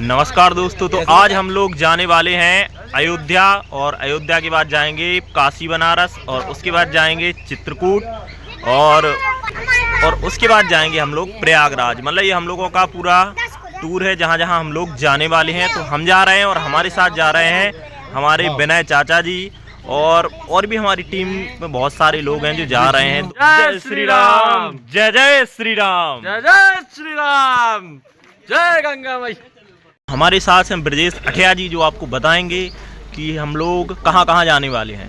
नमस्कार दोस्तों, तो आज हम लोग जाने वाले हैं अयोध्या और अयोध्या के बाद जाएंगे काशी बनारस और उसके बाद जाएंगे चित्रकूट और उसके बाद जाएंगे हम लोग प्रयागराज। मतलब ये हम लोगों का पूरा टूर है जहाँ जहाँ हम लोग जाने वाले हैं। तो हम जा रहे हैं और हमारे साथ जा रहे हैं हमारे विनय चाचा जी और भी हमारी टीम में बहुत सारे लोग हैं जो जा रहे हैं। जय श्री राम, जय जय श्री राम, जय जय श्री राम, जय गंगा मैया। हमारे साथ हैं ब्रजेश अठिया जी जो आपको बताएंगे कि हम लोग कहाँ कहाँ जाने वाले हैं।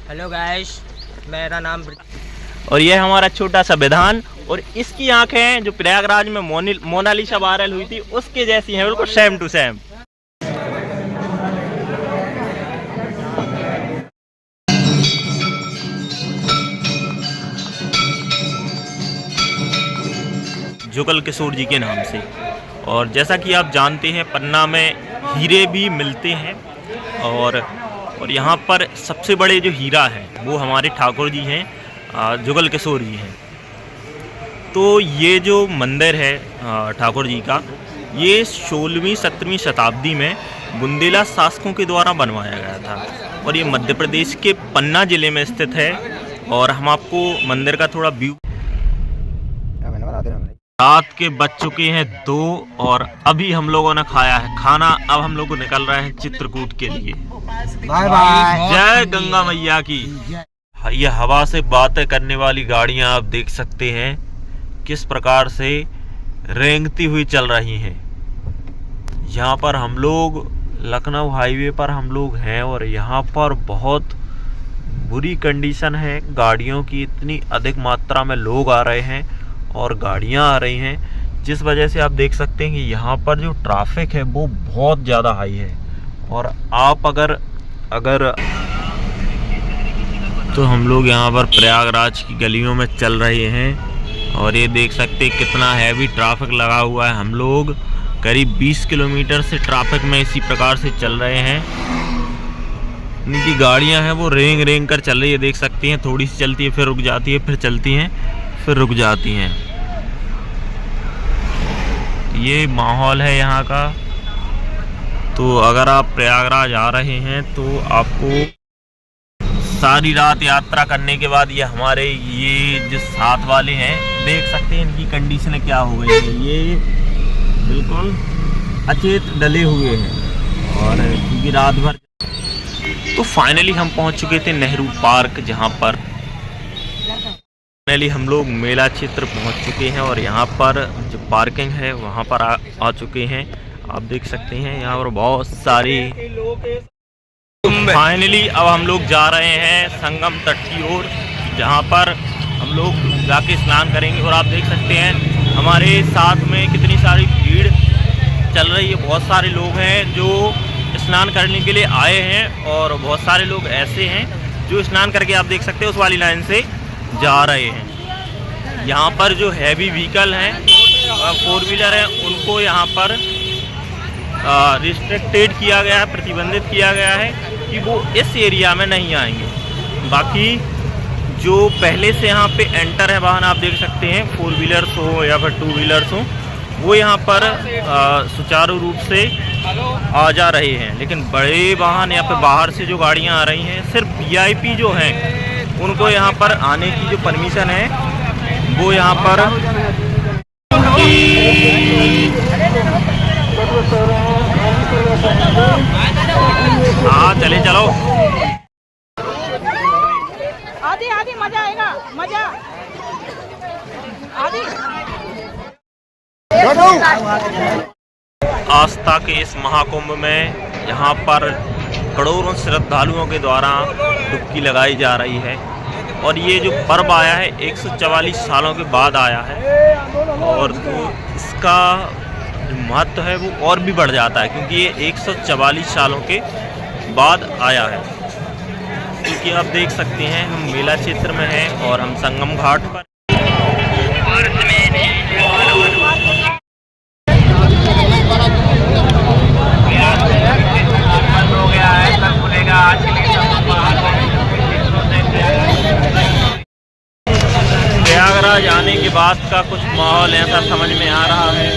हेलो गाइस, मेरा नाम और यह हमारा छोटा सा विधान और इसकी आंखें जो प्रयागराज में मोनालिसा वायरल हुई थी उसके जैसी हैं, बिल्कुल same to same. Jugal Kishore जी के नाम से। और जैसा कि आप जानते हैं पन्ना में हीरे भी मिलते हैं और यहाँ पर सबसे बड़े जो हीरा है वो हमारे ठाकुर जी हैं, जुगल किशोर जी हैं। तो ये जो मंदिर है ठाकुर जी का, ये 16वीं 17वीं शताब्दी में बुंदेला शासकों के द्वारा बनवाया गया था और ये मध्य प्रदेश के पन्ना ज़िले में स्थित है। और हम आपको मंदिर का थोड़ा व्यू। रात के बज चुके हैं 2 और अभी हम लोगों ने खाया है खाना। अब हम लोग निकल रहे हैं चित्रकूट के लिए। Bye bye. जय गंगा मैया की। ये हवा से बातें करने वाली गाड़ियां आप देख सकते हैं किस प्रकार से रेंगती हुई चल रही हैं। यहाँ पर हम लोग लखनऊ हाईवे पर हम लोग हैं और यहाँ पर बहुत बुरी कंडीशन है गाड़ियों की। इतनी अधिक मात्रा में लोग आ रहे हैं और गाड़ियां आ रही हैं, जिस वजह से आप देख सकते हैं कि यहाँ पर जो ट्रैफिक है वो बहुत ज़्यादा हाई है। और आप अगर तो हम लोग यहाँ पर प्रयागराज की गलियों में चल रहे हैं और ये देख सकते हैं कितना हैवी ट्रैफिक लगा हुआ है। हम लोग करीब 20 किलोमीटर से ट्रैफिक में इसी प्रकार से चल रहे हैं। इनकी गाड़ियाँ हैं वो रेंग कर चल रही है, देख सकती हैं। थोड़ी सी चलती है फिर रुक जाती है, फिर चलती हैं फिर रुक जाती हैं। ये माहौल है यहाँ का। तो अगर आप प्रयागराज आ रहे हैं तो आपको सारी रात यात्रा करने के बाद ये हमारे ये जो साथ वाले हैं देख सकते हैं इनकी कंडीशन क्या हो गई है। ये बिल्कुल अचेत डले हुए हैं और क्योंकि रात भर। तो फाइनली हम पहुंच चुके थे नेहरू पार्क, जहां पर फाइनली हम लोग मेला क्षेत्र पहुंच चुके हैं और यहाँ पर जो पार्किंग है वहाँ पर आ चुके हैं। आप देख सकते हैं यहाँ पर बहुत सारी। फाइनली अब हम लोग जा रहे हैं संगम तट की ओर, जहाँ पर हम लोग जाके स्नान करेंगे। और आप देख सकते हैं हमारे साथ में कितनी सारी भीड़ चल रही है। बहुत सारे लोग हैं जो स्नान करने के लिए आए हैं और बहुत सारे लोग ऐसे हैं जो स्नान करके आप देख सकते हैं उस वाली लाइन से जा रहे हैं। यहाँ पर जो हैवी व्हीकल हैं 4 व्हीलर हैं उनको यहाँ पर रिस्ट्रिक्टेड किया गया है, प्रतिबंधित किया गया है कि वो इस एरिया में नहीं आएंगे। बाकी जो पहले से यहाँ पे एंटर है वाहन आप देख सकते हैं, 4 व्हीलर्स हो या फिर 2 व्हीलर्स हो, वो यहाँ पर सुचारू रूप से आ जा रहे हैं। लेकिन बड़े वाहन या फिर बाहर से जो गाड़ियाँ आ रही हैं, सिर्फ VIP जो हैं उनको यहाँ पर आने की जो परमिशन है वो यहाँ पर। हाँ चले चलो। आधी मजा आएगा, मजा आधी। आस्था के इस महाकुंभ में यहाँ पर करोड़ों श्रद्धालुओं के द्वारा डुबकी लगाई जा रही है। और ये जो पर्व आया है 144 सालों के बाद आया है और तो इसका जो महत्व है वो और भी बढ़ जाता है क्योंकि ये 144 सालों के बाद आया है। क्योंकि आप देख सकते हैं हम मेला क्षेत्र में हैं और हम संगम घाट पर। प्रयागराज आने के बाद का कुछ माहौल ऐसा समझ में आ रहा है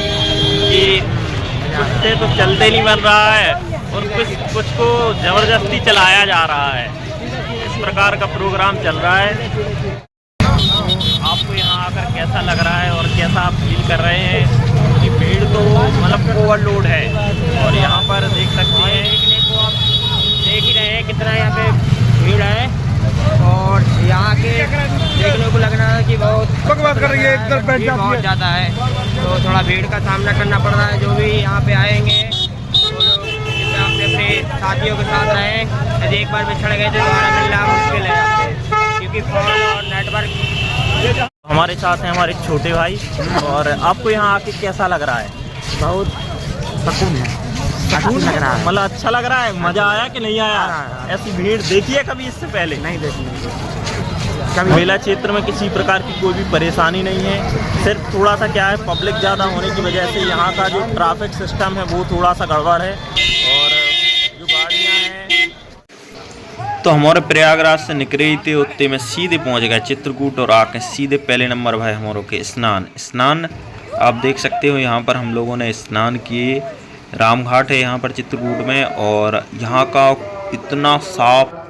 कि कुछ से तो चलते नहीं बन रहा है और कुछ को जबरदस्ती चलाया जा रहा है। इस प्रकार का प्रोग्राम चल रहा है। आपको यहाँ आकर कैसा लग रहा है और कैसा आप फील कर रहे हैं कि भीड़ तो मतलब ओवरलोड है। और यहाँ पर देख सकते हैं, देख ही रहे हैं कितना यहाँ पे भीड़ है और यहाँ के देखने को लग रहा है कि बहुत कर रही है, बहुत ज़्यादा है। तो थोड़ा भीड़ का सामना करना पड़ रहा है। जो भी यहाँ पे आएंगे वो लोग अपने अपने साथियों के साथ रहें। यदि एक बार बिछड़ गए तो दोबारा मिलना मुश्किल है, क्योंकि फ़ोन और नेटवर्क। हमारे साथ हैं हमारे छोटे भाई। और आपको यहाँ आके कैसा लग रहा है? बहुत सुकून है, लग रहा है। मतलब अच्छा लग रहा है? मजा आया कि नहीं आया? ऐसी भीड़ देखी है कभी इससे पहले? नहीं देखी। मेला क्षेत्र में किसी प्रकार की कोई भी परेशानी नहीं है। सिर्फ थोड़ा सा क्या है, पब्लिक ज़्यादा होने की वजह से यहाँ का जो ट्रैफिक सिस्टम है वो थोड़ा सा गड़बड़ है। और जो गाड़ियाँ हैं, तो हमारे प्रयागराज से निकले ही थे, उत्ते में सीधे पहुँच गए चित्रकूट और आके सीधे पहले नंबर भाई हमारों के स्नान आप देख सकते हो। यहाँ पर हम लोगों ने स्नान किए। रामघाट है यहाँ पर चित्रकूट में और यहाँ का इतना साफ।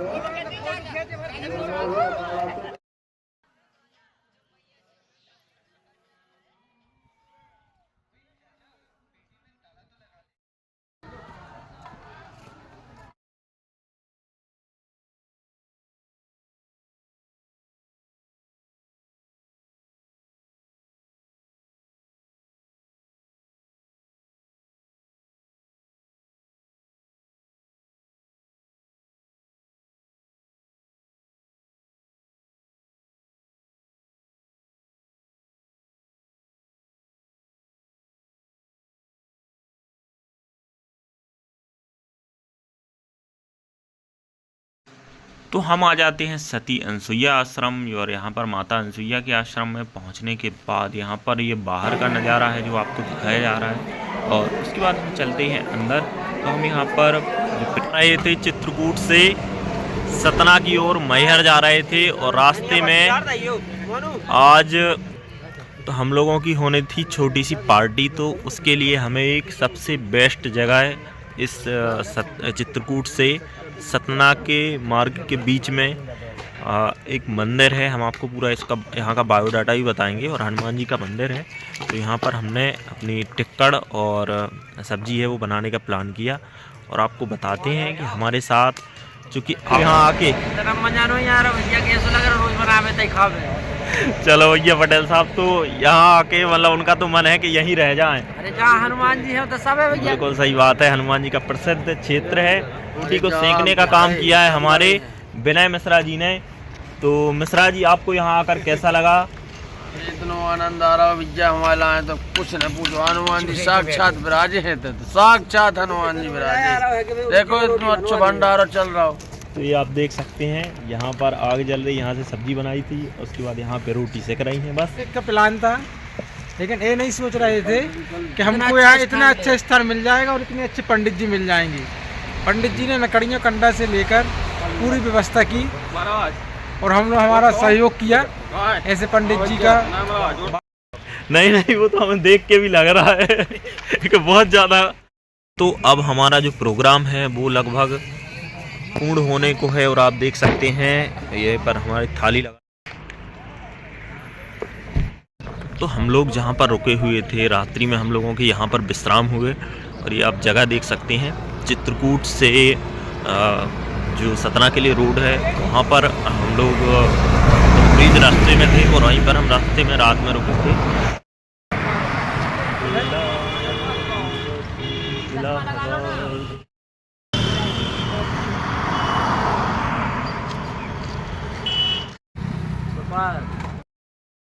तो हम आ जाते हैं सती अनसुईया आश्रम। और यहाँ पर माता अनसुईया के आश्रम में पहुँचने के बाद यहाँ पर ये बाहर का नज़ारा है जो आपको दिखाया जा रहा है। और उसके बाद हम चलते हैं अंदर। तो हम यहाँ पर आए थे चित्रकूट से सतना की ओर मैहर जा रहे थे और रास्ते में आज तो हम लोगों की होने थी छोटी सी पार्टी। तो उसके लिए हमें एक सबसे बेस्ट जगह है इस चित्रकूट से सतना के मार्ग के बीच में एक मंदिर है। हम आपको पूरा इसका यहाँ का बायोडाटा भी बताएंगे। और हनुमान जी का मंदिर है। तो यहाँ पर हमने अपनी टिक्कड़ और सब्जी है वो बनाने का प्लान किया और आपको बताते हैं कि हमारे साथ चूँकि यहाँ आके चलो भैया पटेल साहब तो यहाँ आके मतलब उनका तो मन है कि यहीं रह जाएं। अरे जहाँ हनुमान जी है तो सब है भैया। बिल्कुल सही बात है। हनुमान जी का प्रसिद्ध क्षेत्र है। उसी को सेंकने का काम किया है हमारे विनय मिश्रा जी ने। तो मिश्रा जी आपको यहाँ आकर कैसा लगा? इतना आनंद आ रहा भैया हमारे आए तो कुछ न पूछो। हनुमान जी साक्षात विराजे हैं, तो साक्षात हनुमान जी विराजे। देखो इतना अच्छा भंडारा चल रहा हो। तो ये आप देख सकते हैं यहाँ पर आग जल रही। यहाँ से सब्जी बनाई थी, उसके बाद यहाँ पे रोटी सेक रही हैं। बस एक का प्लान था, लेकिन ये नहीं सोच रहे थे कि हमको यहाँ इतना अच्छा स्थान मिल जाएगा और इतने अच्छे पंडित जी मिल जाएंगे। पंडित जी ने लकड़ियों कंडा से लेकर पूरी व्यवस्था की और हम लोग हमारा सहयोग किया। ऐसे पंडित जी का नहीं वो तो हमें देख के भी लग रहा है कि बहुत ज़्यादा। तो अब हमारा जो प्रोग्राम है वो लगभग पूर्ण होने को है और आप देख सकते हैं ये पर हमारी थाली लगा। तो हम लोग जहाँ पर रुके हुए थे रात्रि में हम लोगों के यहाँ पर विश्राम हुए। और ये आप जगह देख सकते हैं चित्रकूट से जो सतना के लिए रोड है वहाँ पर हम लोग ब्रिज रास्ते में थे और वहीं पर हम रास्ते में रात में रुके थे।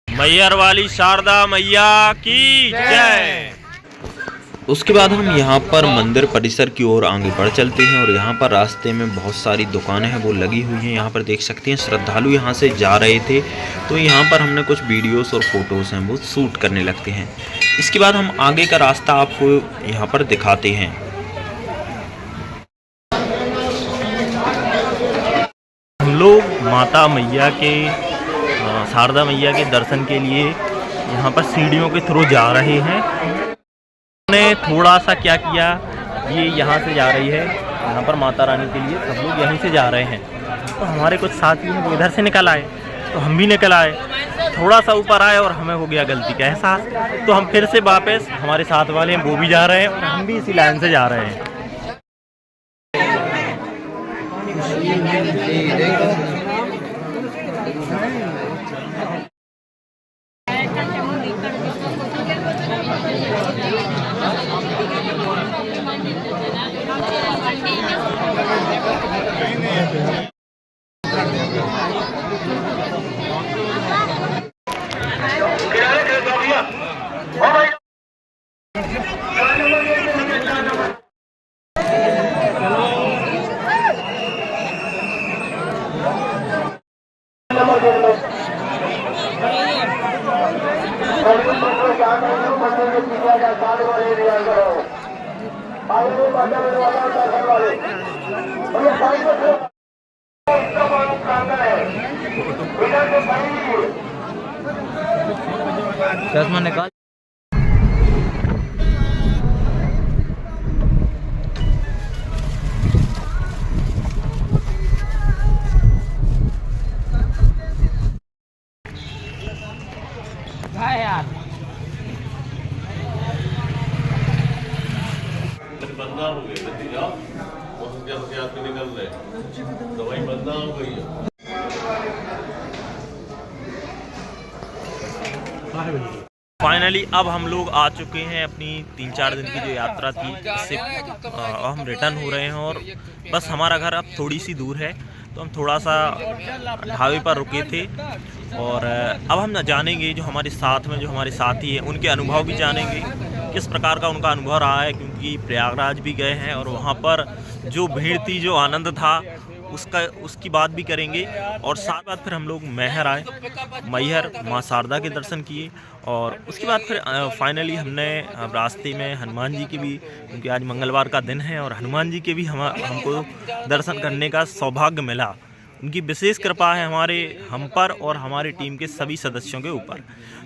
मैहर वाली शारदा मैया की जय। उसके बाद हम यहाँ पर मंदिर परिसर की ओर आगे बढ़ चलते हैं और यहाँ पर रास्ते में बहुत सारी दुकानें हैं वो लगी हुई हैं। यहाँ पर देख सकते हैं श्रद्धालु यहाँ से जा रहे थे तो यहाँ पर हमने कुछ वीडियोस और फोटोज हैं वो शूट करने लगते हैं। इसके बाद हम आगे का रास्ता आपको यहाँ पर दिखाते हैं। हम लोग माता मैया के शारदा मैया के दर्शन के लिए यहाँ पर सीढ़ियों के थ्रू जा रहे हैं। हमने थोड़ा सा क्या किया, ये यहाँ से जा रही है, यहाँ पर माता रानी के लिए सब लोग यहीं से जा रहे हैं। तो हमारे कुछ साथी हैं वो इधर से निकल आए, तो हम भी निकल आए, थोड़ा सा ऊपर आए और हमें हो गया गलती का एहसास। तो हम फिर से वापस, हमारे साथ वाले हैं वो भी जा रहे हैं और हम भी इसी लाइन से जा रहे हैं। चश्मा निकाल। यार बंदा हो गया जाओ और आदमी निकल रहे, दवाई बंदा हो गई है। फाइनली अब हम लोग आ चुके हैं अपनी 3-4 दिन की जो यात्रा थी, इससे हम रिटर्न हो रहे हैं और बस हमारा घर अब थोड़ी सी दूर है, तो हम थोड़ा सा ढाबे पर रुके थे और अब हम जानेंगे जो हमारे साथ में जो हमारे साथी हैं उनके अनुभव भी जानेंगे, किस प्रकार का उनका अनुभव रहा है, क्योंकि प्रयागराज भी गए हैं और वहाँ पर जो भीड़ थी, जो आनंद था, उसकी बात भी करेंगे। और साथ बाद फिर हम लोग मैहर आए, मैहर माँ शारदा के दर्शन किए और उसके बाद फिर फाइनली हमने रास्ते में हनुमान जी के भी, क्योंकि आज मंगलवार का दिन है और हनुमान जी के भी हमको दर्शन करने का सौभाग्य मिला। उनकी विशेष कृपा है हम पर और हमारी टीम के सभी सदस्यों के ऊपर।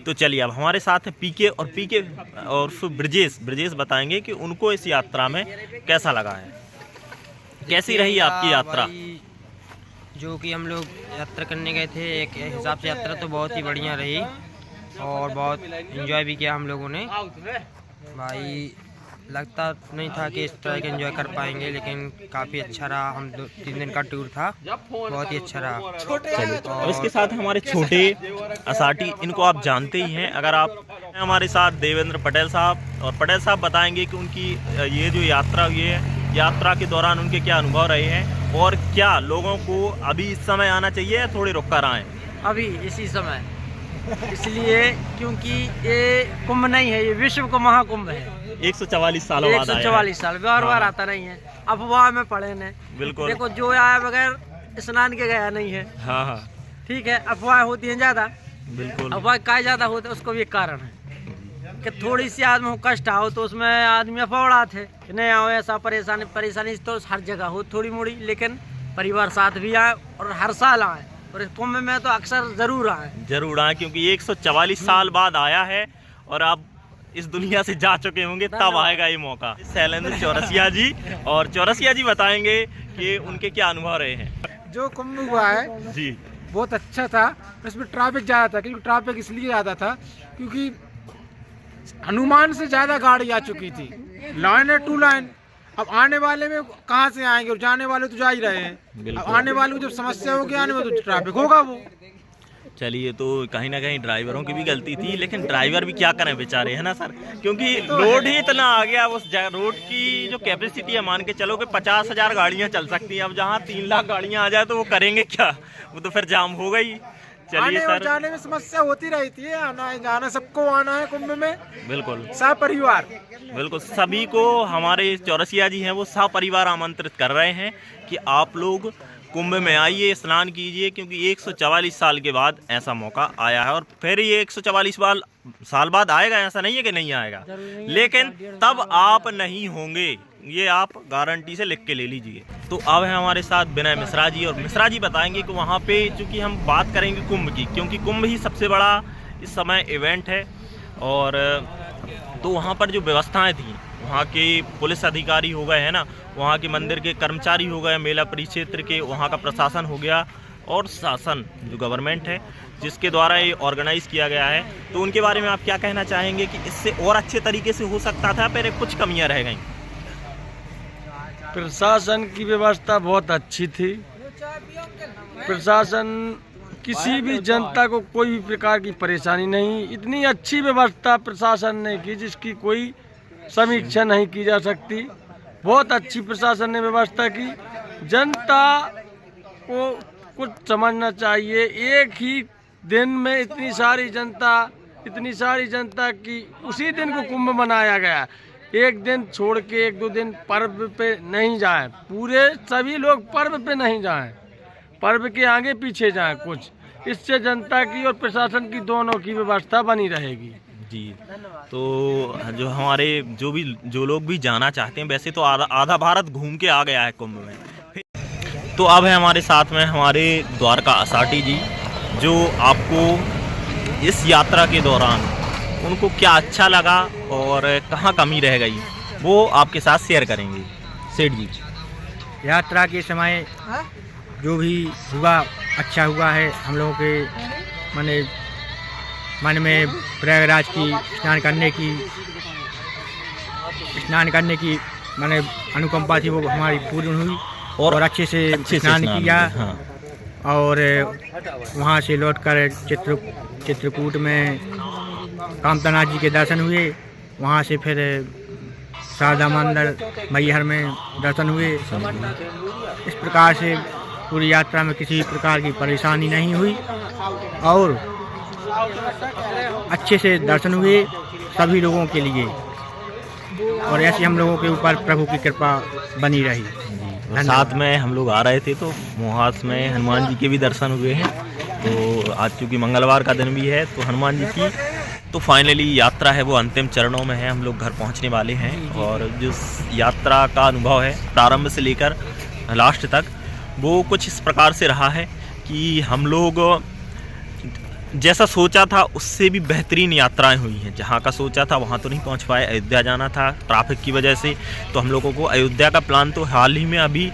तो चलिए अब हमारे साथ हैं पीके और फिर ब्रजेश बताएंगे कि उनको इस यात्रा में कैसा लगा है, कैसी रही आपकी यात्रा। जो कि हम लोग यात्रा करने गए थे, एक हिसाब से यात्रा तो बहुत ही बढ़िया रही और बहुत एंजॉय भी किया हम लोगों ने। भाई लगता नहीं था कि इस तरह के एंजॉय कर पाएंगे, लेकिन काफ़ी अच्छा रहा। हम 2-3 दिन का टूर था, बहुत ही अच्छा रहा। चलिए अब इसके साथ हमारे छोटे असाटी, इनको आप जानते ही हैं। अगर आप हमारे साथ देवेंद्र पटेल साहब, और पटेल साहब बताएंगे कि उनकी ये जो यात्रा हुई है, यात्रा के दौरान उनके क्या अनुभव रहे हैं और क्या लोगों को अभी इस समय आना चाहिए या थोड़े रुक कर आएँ। अभी इसी समय, इसलिए क्योंकि ये कुंभ नहीं है, ये विश्व का महाकुंभ है। 144 सालों बाद 144 साल बार आता नहीं है, अफवाह में पड़े ने। बिल्कुल देखो जो आया बगैर स्नान के गया नहीं है। हाँ हाँ ठीक है, अफवाह होती है ज्यादा, बिल्कुल। अफवाह काय ज्यादा होते, उसको भी एक कारण है कि थोड़ी सी आदमी को कष्ट आओ तो उसमें आदमी अफवाह उड़ाते कि नहीं आओ, ऐसा परेशानी तो हर जगह हो थोड़ी मोड़ी, लेकिन परिवार साथ भी आए और हर साल आए और इस कुंभ में तो अक्सर जरूर आए, क्योंकि 144 साल बाद आया है और आप इस दुनिया से जा चुके होंगे, तब आएगा ये मौका। शैलेंद्र चौरसिया जी, और चौरसिया जी बताएंगे कि उनके क्या अनुभव रहे हैं। जो कुंभ हुआ है जी बहुत अच्छा था, इसमें ट्रैफिक ज़्यादा था, क्योंकि ट्रैफिक इसलिए ज़्यादा था क्योंकि हनुमान से ज़्यादा गाड़ी आ चुकी थी, लाइन है 2 लाइन। अब आने वाले में कहाँ से आएंगे, और जाने वाले तो जा ही रहे हैं। अब आने वाले को जब समस्या होगी आने में, तो ट्रैफिक होगा वो। चलिए, तो कहीं ना कहीं ड्राइवरों की भी गलती थी, लेकिन ड्राइवर भी क्या करें बेचारे, है ना सर, क्योंकि रोड ही इतना आ गया। उस रोड की जो कैपेसिटी है, मान के चलो कि 50,000 गाड़ियाँ चल सकती हैं। अब जहाँ 3 लाख गाड़ियाँ आ जाए तो वो करेंगे क्या, वो तो फिर जाम हो गई। चलिए सर, जाने में समस्या होती रहती है, आना है जाना, सबको आना है कुंभ में, बिल्कुल सपरिवार। बिल्कुल सभी को हमारे चौरसिया जी हैं वो सपरिवार आमंत्रित कर रहे हैं कि आप लोग कुंभ में आइए, स्नान कीजिए, क्योंकि 144 साल के बाद ऐसा मौका आया है। और फिर ये 144 साल बाद आएगा, ऐसा नहीं है कि नहीं आएगा, लेकिन तब आप नहीं होंगे, ये आप गारंटी से लिख के ले लीजिए। तो अब है हमारे साथ विनय मिश्रा जी, और मिश्रा जी बताएंगे कि वहाँ पे चूँकि हम बात करेंगे कुंभ की, क्योंकि कुंभ ही सबसे बड़ा इस समय इवेंट है। और तो वहाँ पर जो व्यवस्थाएं थी, वहाँ के पुलिस अधिकारी हो गए हैं ना, वहाँ के मंदिर के कर्मचारी हो गए, मेला परिक्षेत्र के वहाँ का प्रशासन हो गया, और शासन जो गवर्नमेंट है जिसके द्वारा ये ऑर्गेनाइज किया गया है, तो उनके बारे में आप क्या कहना चाहेंगे कि इससे और अच्छे तरीके से हो सकता था, पर कुछ कमियां रह गई? प्रशासन की व्यवस्था बहुत अच्छी थी। प्रशासन किसी भी जनता को कोई भी प्रकार की परेशानी नहीं, इतनी अच्छी व्यवस्था प्रशासन ने की जिसकी कोई समीक्षा नहीं की जा सकती। बहुत अच्छी प्रशासन ने व्यवस्था की। जनता को कुछ समझना चाहिए, एक ही दिन में इतनी सारी जनता की उसी दिन को कुंभ मनाया गया। एक दिन छोड़ के 1-2 दिन पर्व पे नहीं जाएं, पूरे सभी लोग पर्व पे नहीं जाएं, पर्व के आगे पीछे जाएं कुछ। इससे जनता की और प्रशासन की दोनों की व्यवस्था बनी रहेगी। जी, तो जो हमारे जो लोग भी जाना चाहते हैं, वैसे तो आधा भारत घूम के आ गया है कुंभ में। तो अब है हमारे साथ में हमारे द्वारका आसाटी जी, जो आपको इस यात्रा के दौरान उनको क्या अच्छा लगा और कहाँ कमी रह गई, वो आपके साथ शेयर करेंगे। सेठ जी, यात्रा के समय जो भी हुआ अच्छा हुआ है। हम लोगों के मन में प्रयागराज की स्नान करने की माने अनुकंपा थी, वो हमारी पूर्ण हुई और अच्छे से स्नान किया। हाँ। और वहाँ से लौटकर चित्रकूट में कामतानाथ जी के दर्शन हुए। वहाँ से फिर शारदा मंदिर मैहर में दर्शन हुए। इस प्रकार से पूरी यात्रा में किसी प्रकार की परेशानी नहीं हुई और अच्छे से दर्शन हुए सभी लोगों के लिए, और ऐसे हम लोगों के ऊपर प्रभु की कृपा बनी रही। साथ में हम लोग आ रहे थे तो मोहास में हनुमान जी के भी दर्शन हुए हैं। तो आज चूँकि मंगलवार का दिन भी है, तो हनुमान जी की तो फाइनली यात्रा है वो अंतिम चरणों में है, हम लोग घर पहुंचने वाले हैं। और जिस यात्रा का अनुभव है प्रारंभ से लेकर लास्ट तक, वो कुछ इस प्रकार से रहा है कि हम लोग जैसा सोचा था उससे भी बेहतरीन यात्राएं हुई हैं। जहां का सोचा था वहां तो नहीं पहुंच पाए, अयोध्या जाना था ट्रैफिक की वजह से, तो हम लोगों को अयोध्या का प्लान तो हाल ही में अभी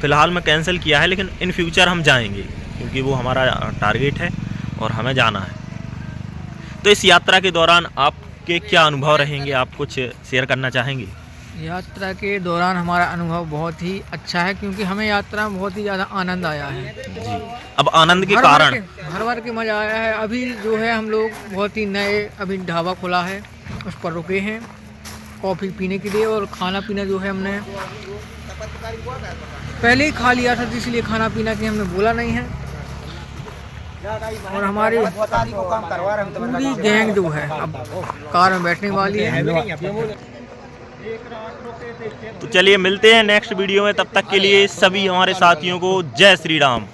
फ़िलहाल में कैंसिल किया है, लेकिन इन फ्यूचर हम जाएंगे क्योंकि वो हमारा टारगेट है और हमें जाना है। तो इस यात्रा के दौरान आपके क्या अनुभव रहेंगे, आप कुछ शेयर करना चाहेंगे? यात्रा के दौरान हमारा अनुभव बहुत ही अच्छा है, क्योंकि हमें यात्रा में बहुत ही ज़्यादा आनंद आया है जी। अब आनंद के कारण हर बार के मज़ा आया है। अभी जो है हम लोग बहुत ही नए, अभी ढाबा खुला है, उस पर रुके हैं कॉफ़ी पीने के लिए, और खाना पीना जो है हमने पहले ही खा लिया था, इसलिए खाना पीना के हमने बोला नहीं है। और हमारी पूरी गैंग जो है अब कार में बैठने वाली है। तो चलिए मिलते हैं नेक्स्ट वीडियो में, तब तक के लिए सभी हमारे साथियों को जय श्री राम।